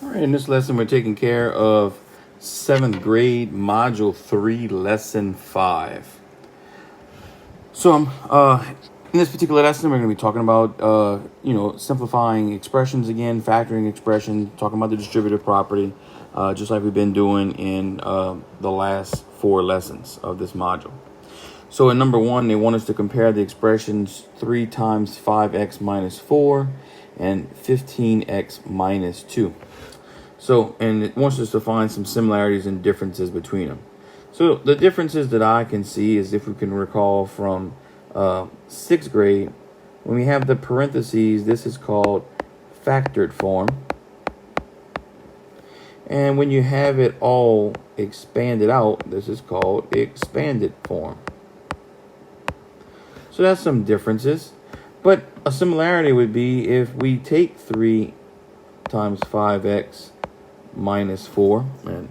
All right, in this lesson, we're taking care of 7th grade, Module 3, Lesson 5. So, in this particular lesson, we're going to be talking about, simplifying expressions again, factoring expressions, talking about the distributive property, just like we've been doing in the last 4 lessons of this module. So in number 1, they want us to compare the expressions 3 times 5x minus 4 and 15x minus 2. So, and it wants us to find some similarities and differences between them. So the differences that I can see is, if we can recall from 6th grade, when we have the parentheses, this is called factored form. And when you have it all expanded out, this is called expanded form. So that's some differences. But a similarity would be if we take 3 times 5x minus 4, and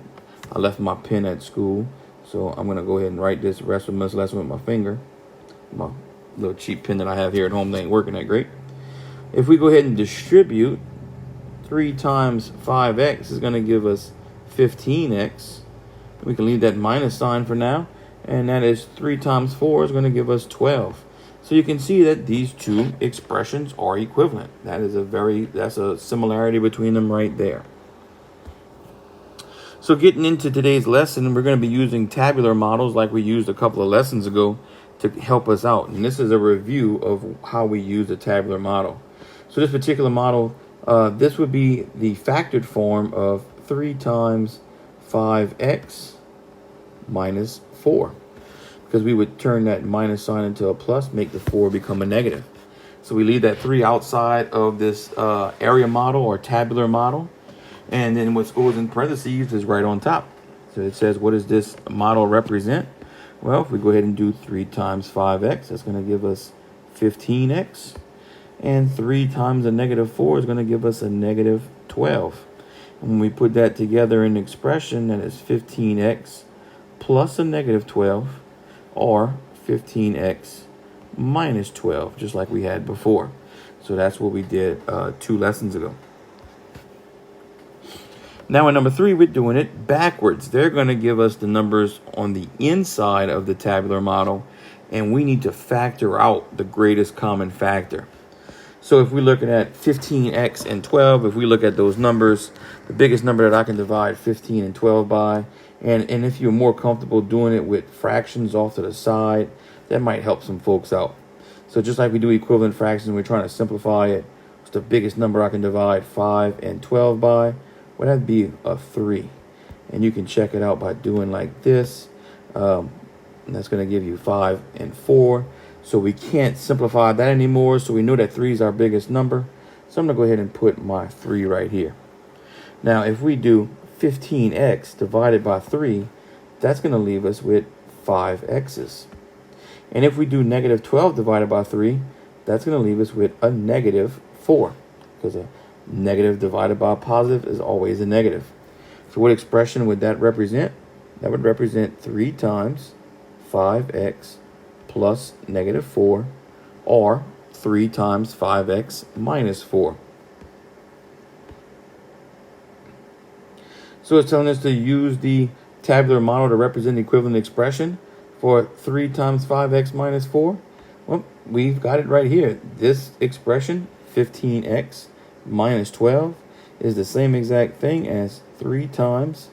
I left my pen at school, so I'm going to go ahead and write this rest of this lesson with my finger. My little cheap pen that I have here at home, they ain't working that great. If we go ahead and distribute, 3 times 5x is going to give us 15x. We can leave that minus sign for now, and that is 3 times 4 is going to give us 12. So you can see that these two expressions are equivalent. That's a similarity between them right there. So getting into today's lesson, we're going to be using tabular models like we used a couple of lessons ago to help us out. And this is a review of how we use a tabular model. So this particular model, this would be the factored form of 3 times 5x minus 4. Because we would turn that minus sign into a plus, make the 4 become a negative. So we leave that 3 outside of this area model or tabular model. And then what goes in parentheses is right on top. So it says, what does this model represent? Well, if we go ahead and do 3 times 5x, that's going to give us 15x. And 3 times a negative 4 is going to give us a negative 12. And when we put that together in the expression, that is 15x plus a negative 12, or 15x minus 12, just like we had before. So that's what we did 2 lessons ago. Now in number 3, we're doing it backwards. They're going to give us the numbers on the inside of the tabular model, and we need to factor out the greatest common factor. So if we're looking at 15x and 12, if we look at those numbers, the biggest number that I can divide 15 and 12 by, and if you're more comfortable doing it with fractions off to the side, that might help some folks out. So just like we do equivalent fractions, we're trying to simplify it. What's the biggest number I can divide 5 and 12 by? Well, that'd be a 3. And you can check it out by doing like this. And that's going to give you 5 and 4. So we can't simplify that anymore. So we know that 3 is our biggest number. So I'm going to go ahead and put my 3 right here. Now, if we do 15x divided by 3, that's going to leave us with 5x's. And if we do negative 12 divided by 3, that's going to leave us with a negative 4. Because a negative divided by a positive is always a negative. So what expression would that represent? That would represent 3 times 5x plus negative 4, or 3 times 5x minus 4. So it's telling us to use the tabular model to represent the equivalent expression for 3 times 5x minus 4. Well, we've got it right here. This expression, 15x minus 12, is the same exact thing as 3 times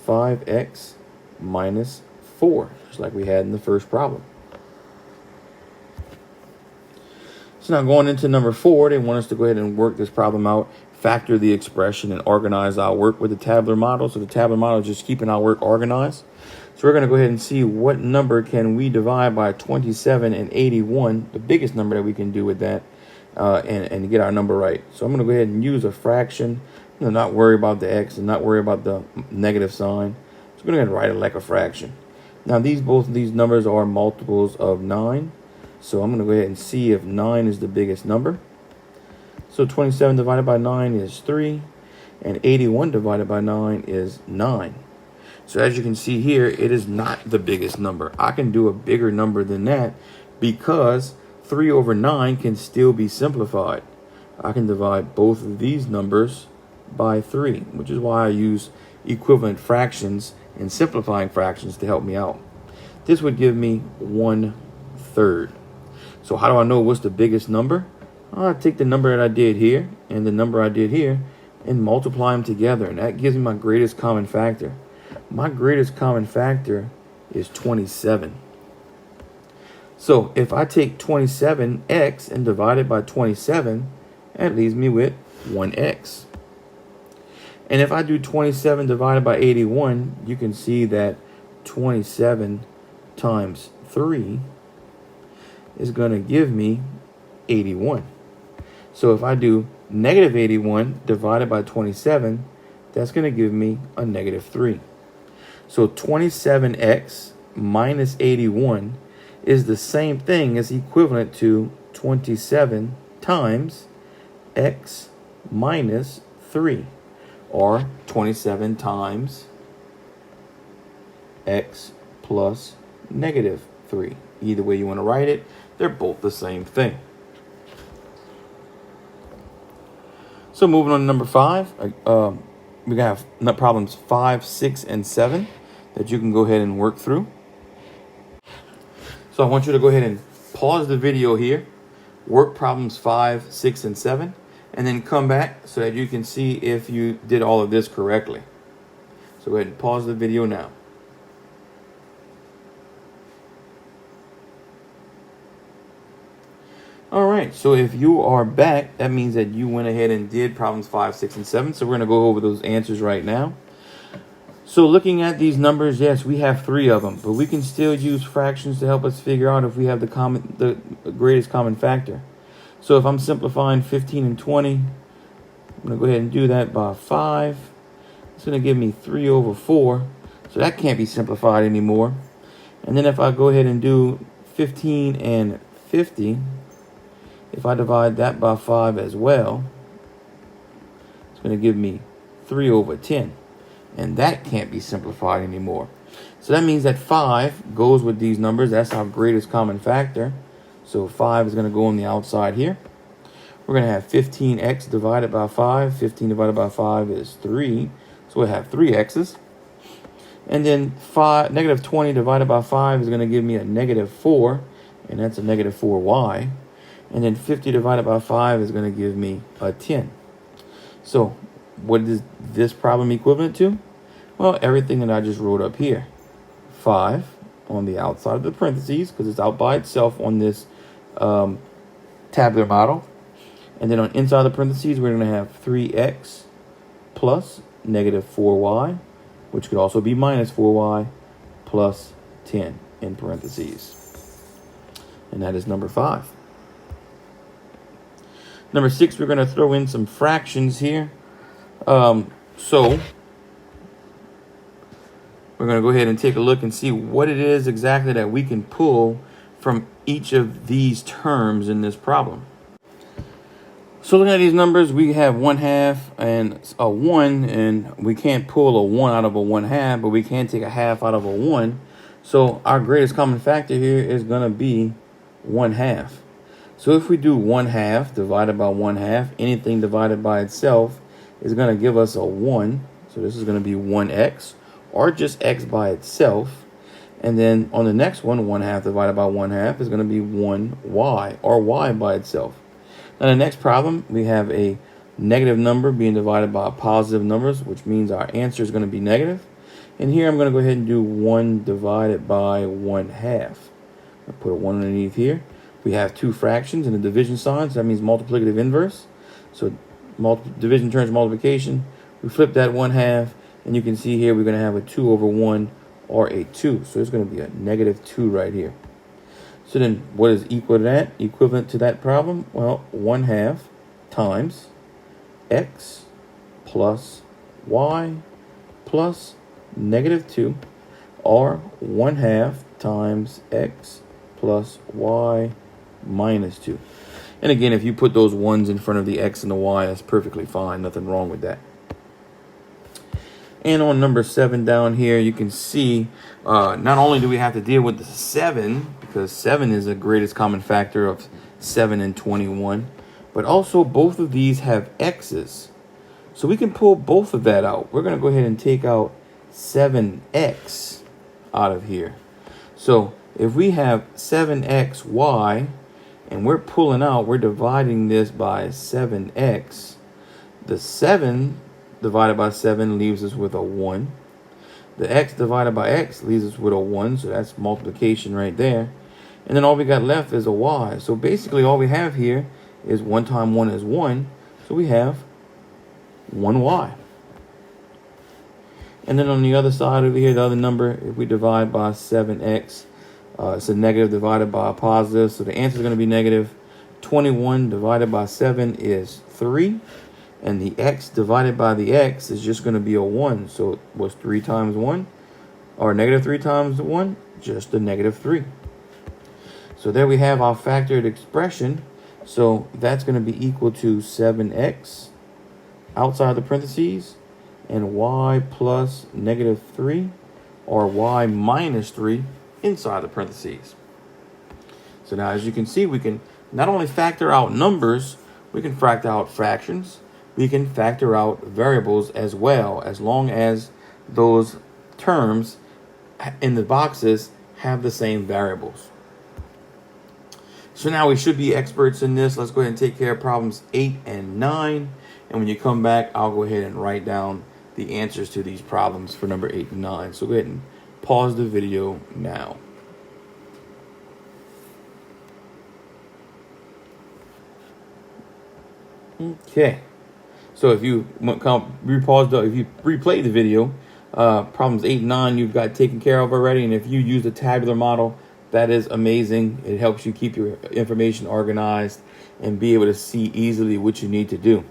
5x minus 4, just like we had in the first problem. So now going into number 4, they want us to go ahead and work this problem out, factor the expression, and organize our work with the tabular model. So the tabular model is just keeping our work organized. So we're going to go ahead and see what number can we divide by 27 and 81, the biggest number that we can do with that, and get our number right. So I'm going to go ahead and use a fraction, not worry about the x and not worry about the negative sign. So I'm going to write it like a fraction. Now both of these numbers are multiples of 9. So I'm going to go ahead and see if 9 is the biggest number. So 27 divided by 9 is 3, and 81 divided by 9 is 9. So as you can see here, it is not the biggest number. I can do a bigger number than that because 3 over 9 can still be simplified. I can divide both of these numbers by 3, which is why I use equivalent fractions and simplifying fractions to help me out. This would give me 1/3. So how do I know what's the biggest number? I take the number that I did here and the number I did here and multiply them together, and that gives me my greatest common factor. My greatest common factor is 27. So if I take 27x and divide it by 27, that leaves me with 1x. And if I do 27 divided by 81, you can see that 27 times 3 is going to give me 81. So if I do negative 81 divided by 27, that's going to give me a negative 3. So 27x minus 81 is the same thing as equivalent to 27 times x minus 3, or 27 times x plus negative 3. Either way you want to write it, they're both the same thing. So moving on to number 5, we have problems 5, 6, and 7 that you can go ahead and work through. So I want you to go ahead and pause the video here, work problems 5, 6, and 7, and then come back so that you can see if you did all of this correctly. So go ahead and pause the video now. All right, so if you are back, that means that you went ahead and did problems 5, 6, and 7. So we're going to go over those answers right now. So looking at these numbers, yes, we have 3 of them, but we can still use fractions to help us figure out if we have the greatest common factor. So if I'm simplifying 15 and 20, I'm going to go ahead and do that by 5. It's going to give me 3 over 4, so that can't be simplified anymore. And then if I go ahead and do 15 and 50, if I divide that by 5 as well, it's going to give me 3 over 10. And that can't be simplified anymore. So that means that 5 goes with these numbers. That's our greatest common factor. So 5 is going to go on the outside here. We're going to have 15x divided by 5. 15 divided by 5 is 3. So we'll have 3 x's. And then negative 20 divided by 5 is going to give me a negative 4. And that's a negative 4y. And then 50 divided by 5 is going to give me a 10. So what is this problem equivalent to? Well, everything that I just wrote up here. 5 on the outside of the parentheses, because it's out by itself on this tabular model. And then on inside the parentheses, we're going to have 3x plus negative 4y, which could also be minus 4y, plus 10 in parentheses. And that is number 5. Number 6, we're going to throw in some fractions here. So we're going to go ahead and take a look and see what it is exactly that we can pull from each of these terms in this problem. So looking at these numbers, we have 1/2 and a 1, and we can't pull a 1 out of a 1/2, but we can take a half out of a 1. So our greatest common factor here is going to be 1/2. So if we do 1/2 divided by 1/2, anything divided by itself is going to give us a 1. So this is going to be 1x, or just x by itself. And then on the next one, 1/2 divided by 1/2 is going to be 1y, or y by itself. Now the next problem, we have a negative number being divided by positive numbers, which means our answer is going to be negative. And here I'm going to go ahead and do 1 divided by 1/2. I'll put a 1 underneath here. We have 2 fractions and a division sign, so that means multiplicative inverse. So division turns multiplication. We flip that 1/2, and you can see here we're going to have a 2 over 1, or a 2. So it's going to be a negative 2 right here. So then what is equivalent to that problem? Well, 1/2 times x plus y plus negative 2, or 1/2 times x plus y minus 2. And again, if you put those 1s in front of the x and the y, that's perfectly fine. Nothing wrong with that. And on number 7 down here, you can see not only do we have to deal with the 7, because 7 is the greatest common factor of 7 and 21, but also both of these have x's. So we can pull both of that out. We're going to go ahead and take out 7x out of here. So if we have 7xy, and we're dividing this by 7x, the 7 divided by 7 leaves us with a 1. The x divided by x leaves us with a 1, so that's multiplication right there. And then all we got left is a y. So basically all we have here is 1 times 1 is 1, so we have 1y. And then on the other side over here, the other number, if we divide by 7x, it's a negative divided by a positive, so the answer is going to be negative. 21 divided by 7 is 3, and the x divided by the x is just going to be a 1. So what's 3 times 1? Or negative 3 times 1? Just a negative 3. So there we have our factored expression. So that's going to be equal to 7x outside the parentheses and y plus negative 3, or y minus 3 inside the parentheses. So now as you can see, we can not only factor out numbers, we can factor out fractions, we can factor out variables as well, as long as those terms in the boxes have the same variables. So now we should be experts in this. Let's go ahead and take care of problems 8 and 9. And when you come back, I'll go ahead and write down the answers to these problems for number 8 and 9. So go ahead and pause the video now. Okay. So if you replay the video, problems 8 and 9 you've got taken care of already. And if you use the tabular model, that is amazing. It helps you keep your information organized and be able to see easily what you need to do.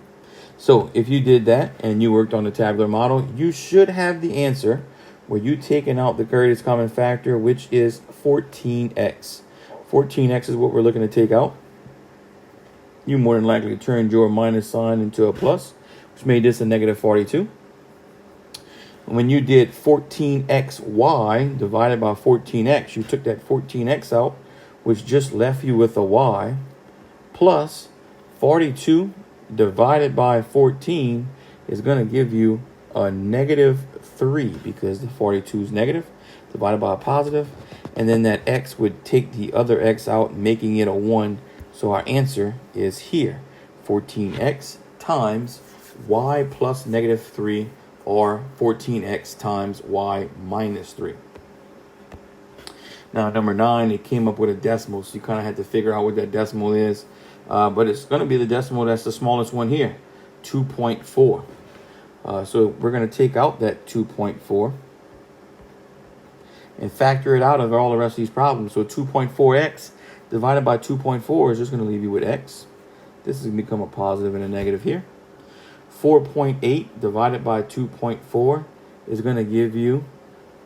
So if you did that and you worked on the tabular model, you should have the answer where you taken out the greatest common factor, which is 14x. 14x is what we're looking to take out. You more than likely turned your minus sign into a plus, which made this a negative 42. When you did 14xy divided by 14x, you took that 14x out, which just left you with a y, plus 42 divided by 14 is going to give you a negative 3, because the 42 is negative divided by a positive, and then that x would take the other x out, making it a 1. So our answer is here, 14x times y plus negative 3, or 14x times y minus 3. Now, number 9, it came up with a decimal, so you kind of had to figure out what that decimal is. But it's going to be the decimal that's the smallest one here, 2.4. So we're going to take out that 2.4 and factor it out of all the rest of these problems. So 2.4x divided by 2.4 is just going to leave you with x. This is going to become a positive and a negative here. 4.8 divided by 2.4 is going to give you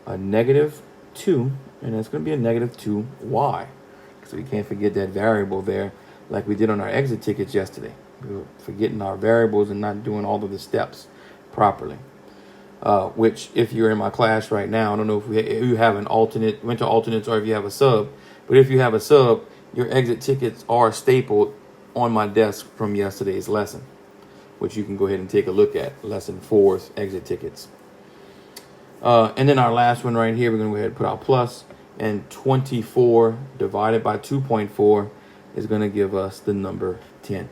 a negative 2, and that's going to be a negative 2y. So you can't forget that variable there, like we did on our exit tickets yesterday. We were forgetting our variables and not doing all of the steps properly. Which, if you're in my class right now, I don't know if you have an alternate, went to alternates, or if you have a sub. But if you have a sub, your exit tickets are stapled on my desk from yesterday's lesson, which you can go ahead and take a look at, lesson 4's exit tickets. And then our last one right here, we're going to go ahead and put our plus, and 24 divided by 2.4 is going to give us the number 10.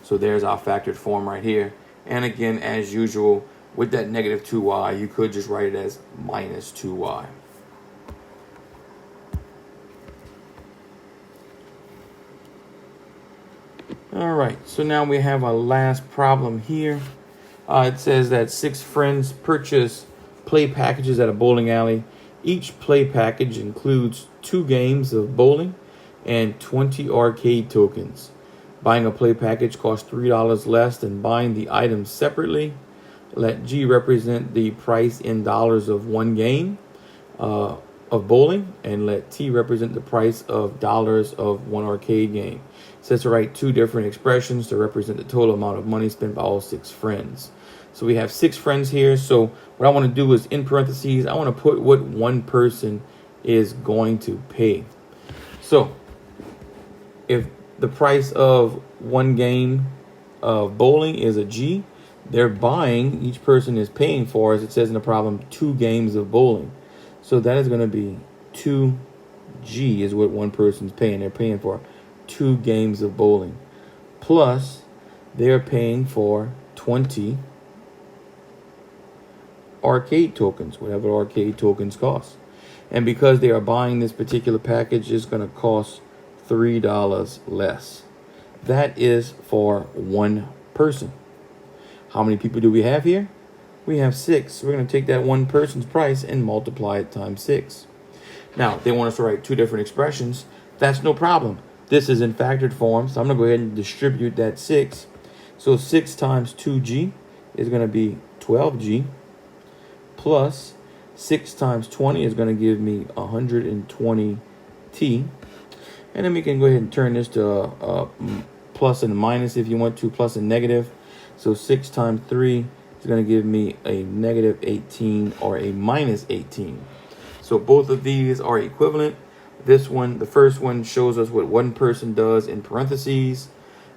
So there's our factored form right here. And again, as usual, with that negative 2y, you could just write it as minus 2y. All right, so now we have our last problem here. It says that 6 friends purchase play packages at a bowling alley. Each play package includes 2 games of bowling and 20 arcade tokens. Buying a play package costs $3 less than buying the items separately. Let G represent the price in dollars of one game of bowling, and let T represent the price of dollars of one arcade game. It says to write 2 different expressions to represent the total amount of money spent by all 6 friends. So we have 6 friends here. So what I want to do is, in parentheses, I want to put what one person is going to pay. So if the price of one game of bowling is a G, they're buying, each person is paying for, as it says in the problem, 2 games of bowling. So that is going to be 2G is what one person's paying. They're paying for 2 games of bowling. Plus, they're paying for 20 arcade tokens, whatever arcade tokens cost. And because they are buying this particular package, it's going to cost $3 less. That is for one person. How many people do we have here? We have 6. So we're going to take that one person's price and multiply it times 6. Now, they want us to write 2 different expressions. That's no problem. This is in factored form, so I'm going to go ahead and distribute that 6. So 6 times 2G is going to be 12G, plus 6 times 20 is going to give me 120T. And then we can go ahead and turn this to a plus and a minus if you want to, plus and negative. So 6 times 3 is going to give me a negative 18 or a minus 18. So both of these are equivalent. This one, the first one, shows us what one person does in parentheses.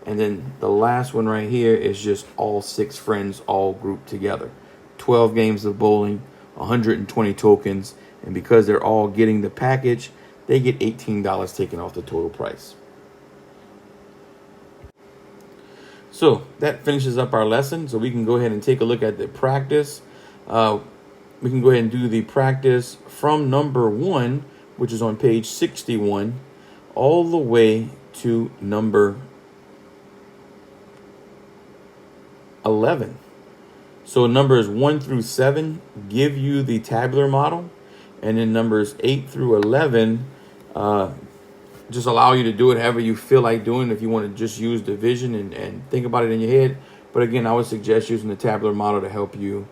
And then the last one right here is just all 6 friends all grouped together. 12 games of bowling, 120 tokens. And because they're all getting the package, they get $18 taken off the total price. So that finishes up our lesson. So we can go ahead and take a look at the practice. We can go ahead and do the practice from number 1, which is on page 61, all the way to number 11. So numbers 1 through 7 give you the tabular model, and then numbers 8 through 11 just allow you to do it however you feel like doing. If you want to just use division and think about it in your head, but again, I would suggest using the tabular model to help you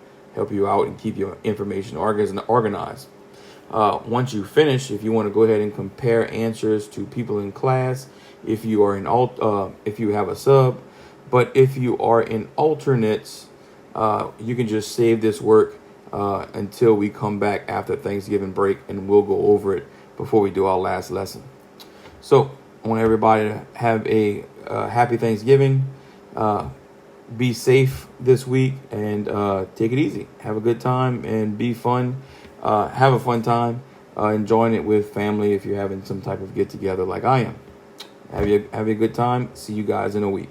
out and keep your information organized. Once you finish, if you want to go ahead and compare answers to people in class, if you are if you have a sub, but if you are in alternates, you can just save this work until we come back after Thanksgiving break, and we'll go over it before we do our last lesson. So I want everybody to have a happy Thanksgiving. Be safe this week and take it easy. Have a good time and be fun. Have a fun time enjoying it with family if you're having some type of get together like I am. Have a good time. See you guys in a week.